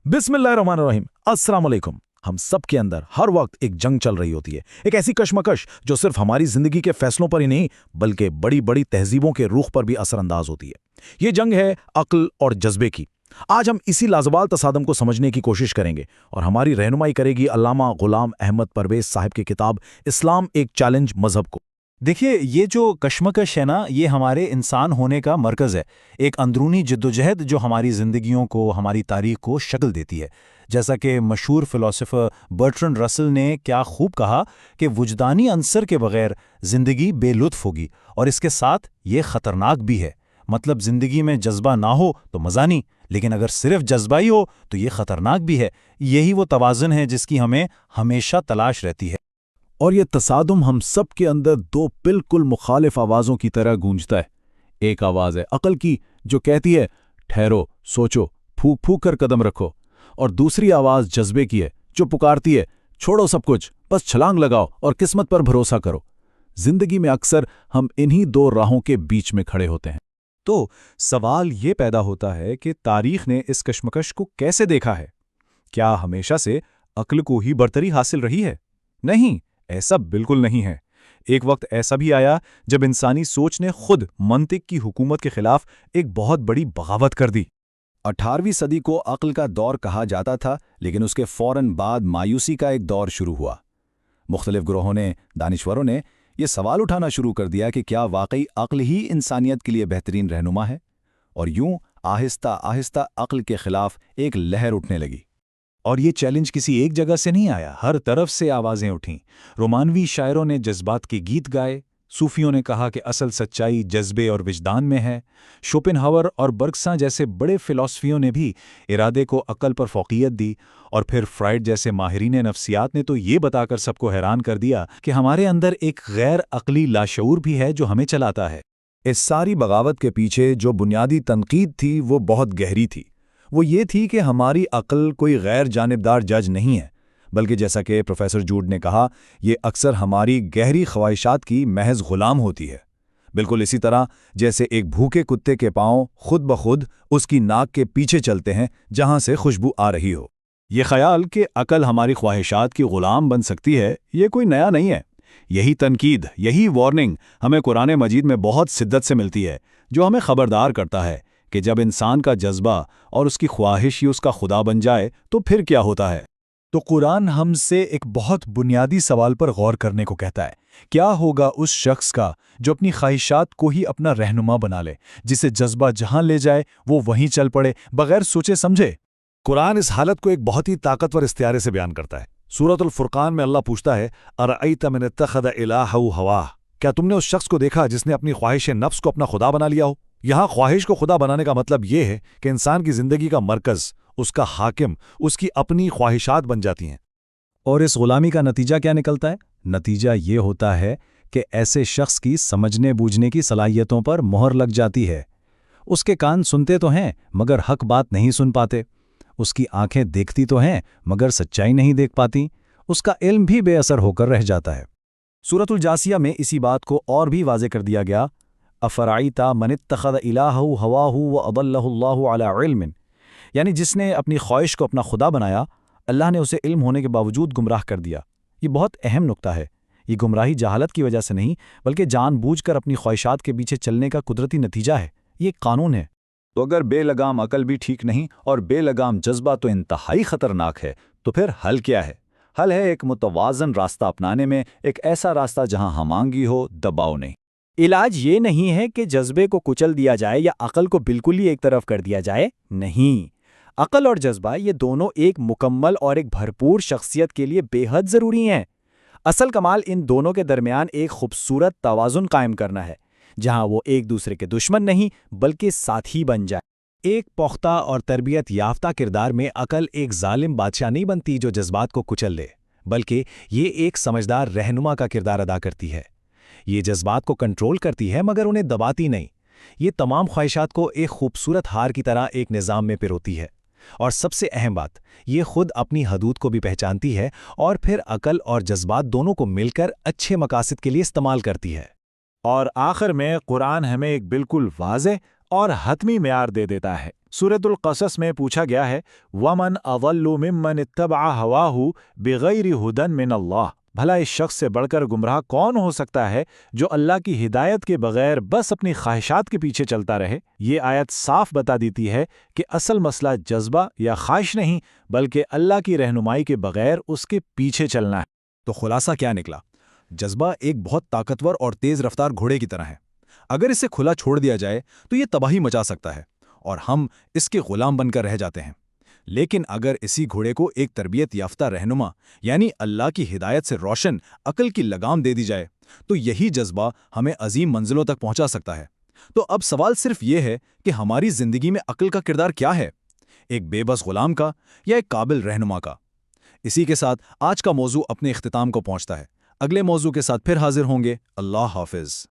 बिस्मिल्लाहिर्रहमानिर्रहीम। अस्सलाम वालेकुम। हम सब के अंदर हर वक्त एक जंग चल रही होती है, एक ऐसी कशमकश जो सिर्फ हमारी जिंदगी के फैसलों पर ही नहीं बल्कि बड़ी बड़ी तहजीबों के रुख पर भी असरअंदाज होती है। ये जंग है अक्ल और जज्बे की। आज हम इसी लाजवाल तसादम को समझने की कोशिश करेंगे और हमारी रहनुमाई करेगी अल्लामा गुलाम अहमद परवेज साहब की किताब इस्लाम एक चैलेंज मजहब को। देखिए, ये जो कशमकश है ना, ये हमारे इंसान होने का मरकज़ है। एक अंदरूनी जिद्दोजहद जो हमारी ज़िंदगियों को, हमारी तारीख को शक्ल देती है। जैसा कि मशहूर फ़िलासफ़र बर्ट्रैंड रसल ने क्या खूब कहा कि वुजदानी अंसर के बग़ैर ज़िंदगी बेलुत्फ़ होगी और इसके साथ ये ख़तरनाक भी है। मतलब ज़िंदगी में जज्बा ना हो तो मज़ा नहीं, लेकिन अगर सिर्फ जज्बा ही हो तो ये ख़तरनाक भी है। यही वो तवाज़ुन है जिसकी हमें हमेशा तलाश रहती है। और ये तसादुम हम सब के अंदर दो बिल्कुल मुखालिफ आवाज़ों की तरह गूंजता है। एक आवाज़ है अक़ल की जो कहती है ठहरो, सोचो, फूक फूक कर कदम रखो, और दूसरी आवाज़ जज्बे की है जो पुकारती है छोड़ो सब कुछ, बस छलांग लगाओ और किस्मत पर भरोसा करो। जिंदगी में अक्सर हम इन्हीं दो राहों के बीच में खड़े होते हैं। तो सवाल ये पैदा होता है कि तारीख ने इस कशमकश को कैसे देखा है? क्या हमेशा से अक्ल को ही बरतरी हासिल रही है? नहीं, ऐसा बिल्कुल नहीं है। एक वक्त ऐसा भी आया जब इंसानी सोच ने खुद मंतिक की हुकूमत के खिलाफ एक बहुत बड़ी बगावत कर दी। 18वीं सदी को अक्ल का दौर कहा जाता था, लेकिन उसके फौरन बाद मायूसी का एक दौर शुरू हुआ। मुख्तलिफ ग्रोहों ने, दानिश्वरों ने यह सवाल उठाना शुरू कर दिया कि क्या वाकई अक्ल ही इंसानियत के लिए बेहतरीन रहनुमा है? और यूं आहिस्ता आहिस्ता अक्ल के खिलाफ एक लहर उठने लगी। और ये चैलेंज किसी एक जगह से नहीं आया, हर तरफ से आवाज़ें उठीं। रोमानवी शायरों ने जज्बात के गीत गाए, सूफियों ने कहा कि असल सच्चाई जज्बे और विजदान में है। शोपेनहावर और बर्गसा जैसे बड़े फिलॉसफियों ने भी इरादे को अक्ल पर फौकियत दी, और फिर फ्राइड जैसे माहिरीन नफ्सियात ने तो ये बताकर सबको हैरान कर दिया कि हमारे अंदर एक गैर अक्ली लाशऊर भी है जो हमें चलाता है। इस सारी बगावत के पीछे जो बुनियादी तनकीद थी वो बहुत गहरी थी। वो ये थी कि हमारी अक्ल कोई गैर जानिबदार जज नहीं है, बल्कि जैसा कि प्रोफेसर जूड ने कहा, ये अक्सर हमारी गहरी ख्वाहिशात की महज गुलाम होती है। बिल्कुल इसी तरह जैसे एक भूखे कुत्ते के पांव खुद ब खुद उसकी नाक के पीछे चलते हैं जहां से खुशबू आ रही हो। ये ख्याल कि अक्ल हमारी ख्वाहिशात की गुलाम बन सकती है, ये कोई नया नहीं है। यही तनकीद, यही वार्निंग हमें कुरान मजीद में बहुत शिद्दत से मिलती है, जो हमें खबरदार करता है कि जब इंसान का जज्बा और उसकी ख्वाहिश ही उसका खुदा बन जाए तो फिर क्या होता है। तो कुरान हमसे एक बहुत बुनियादी सवाल पर गौर करने को कहता है। क्या होगा उस शख्स का जो अपनी ख्वाहिशात को ही अपना रहनुमा बना ले, जिसे जज्बा जहां ले जाए वो वहीं चल पड़े बगैर सोचे समझे? कुरान इस हालत को एक बहुत ही ताकतवर इस्तिआरे से बयान करता है। सूरतुल फुरकान में अल्लाह पूछता है, अरअयत मन इत्तखज़ इलाहहु हवाह, क्या तुमने उस शख्स को देखा जिसने अपनी ख्वाहिश नफ्स को अपना खुदा बना लिया हो? यहाँ ख्वाहिश को खुदा बनाने का मतलब ये है कि इंसान की जिंदगी का मरकज़, उसका हाकिम, उसकी अपनी ख्वाहिशात बन जाती हैं। और इस गुलामी का नतीजा क्या निकलता है? नतीजा ये होता है कि ऐसे शख्स की समझने बूझने की सलाहियतों पर मोहर लग जाती है। उसके कान सुनते तो हैं मगर हक बात नहीं सुन पाते, उसकी आंखें देखती तो हैं मगर सच्चाई नहीं देख पाती, उसका इल्म भी बेअसर होकर रह जाता है। सूरतुल जासिया में इसी बात को और भी वाज़े कर दिया गया, अफ़राइता मन इत्तख़ज़ इलाहहु हवाहु व अदल्लहु अल्लाहु अला इल्मिन, यानी जिसने अपनी ख्वाहिश को अपना खुदा बनाया, अल्लाह ने उसे इल्म होने के बावजूद गुमराह कर दिया। ये बहुत अहम नुक्ता है। ये गुमराही जहालत की वजह से नहीं बल्कि जानबूझकर अपनी ख्वाहिशात के पीछे चलने का कुदरती नतीजा है। ये कानून है। तो अगर बेलगाम अकल भी ठीक नहीं और बेलगाम जज्बा तो इंतहाई खतरनाक है, तो फिर हल क्या है? हल है एक मुतवाज़न रास्ता अपनाने में, एक ऐसा रास्ता जहां हमांगी हो, दबाव नहीं। इलाज ये नहीं है कि जज्बे को कुचल दिया जाए या अकल को बिल्कुल ही एक तरफ कर दिया जाए। नहीं, अकल और जज्बा ये दोनों एक मुकम्मल और एक भरपूर शख्सियत के लिए बेहद ज़रूरी हैं। असल कमाल इन दोनों के दरमियान एक खूबसूरत तवाज़ुन कायम करना है, जहां वो एक दूसरे के दुश्मन नहीं बल्कि साथी बन जाए। एक पुख्ता और तरबियत याफ्ता किरदार में अकल एक जालिम बादशाह नहीं बनती जो जज्बात को कुचल ले, बल्कि ये एक समझदार रहनुमा का किरदार अदा करती है। ये जज्बात को कंट्रोल करती है मगर उन्हें दबाती नहीं। ये तमाम ख्वाहिशात को एक खूबसूरत हार की तरह एक निज़ाम में पिरोती है। और सबसे अहम बात, ये खुद अपनी हदूद को भी पहचानती है और फिर अकल और जज्बात दोनों को मिलकर अच्छे मकासद के लिए इस्तेमाल करती है। और आखिर में कुरान हमें एक बिल्कुल वाज़ेह और हतमी मेयार दे देता है। سورۃ القصص میں پوچھا گیا ہے وَمَنْ أَضَلُّ مِمَّنِ اتَّبَعَ هَوَاهُ بِغَيْرِ هُدًى مِّنَ اللَّهِ بھلا اس شخص سے بڑھ کر گمراہ کون ہو سکتا ہے جو اللہ کی ہدایت کے بغیر بس اپنی خواہشات کے پیچھے چلتا رہے؟ یہ آیت صاف بتا دیتی ہے کہ اصل مسئلہ جذبہ یا خواہش نہیں بلکہ اللہ کی رہنمائی کے بغیر اس کے پیچھے چلنا ہے۔ تو خلاصہ کیا نکلا؟ جذبہ ایک بہت طاقتور اور تیز رفتار گھوڑے کی طرح ہے۔ اگر اسے کھلا چھوڑ دیا جائے تو یہ تباہی مچا سکتا ہے اور ہم اس کے غلام بن کر رہ جاتے ہیں۔ لیکن اگر اسی گھوڑے کو ایک تربیت یافتہ رہنما یعنی اللہ کی ہدایت سے روشن عقل کی لگام دے دی جائے تو یہی جذبہ ہمیں عظیم منزلوں تک پہنچا سکتا ہے۔ تو اب سوال صرف یہ ہے کہ ہماری زندگی میں عقل کا کردار کیا ہے؟ ایک بے بس غلام کا یا ایک قابل رہنما کا؟ اسی کے ساتھ آج کا موضوع اپنے اختتام کو پہنچتا ہے۔ اگلے موضوع کے ساتھ پھر حاضر ہوں گے۔ اللہ حافظ۔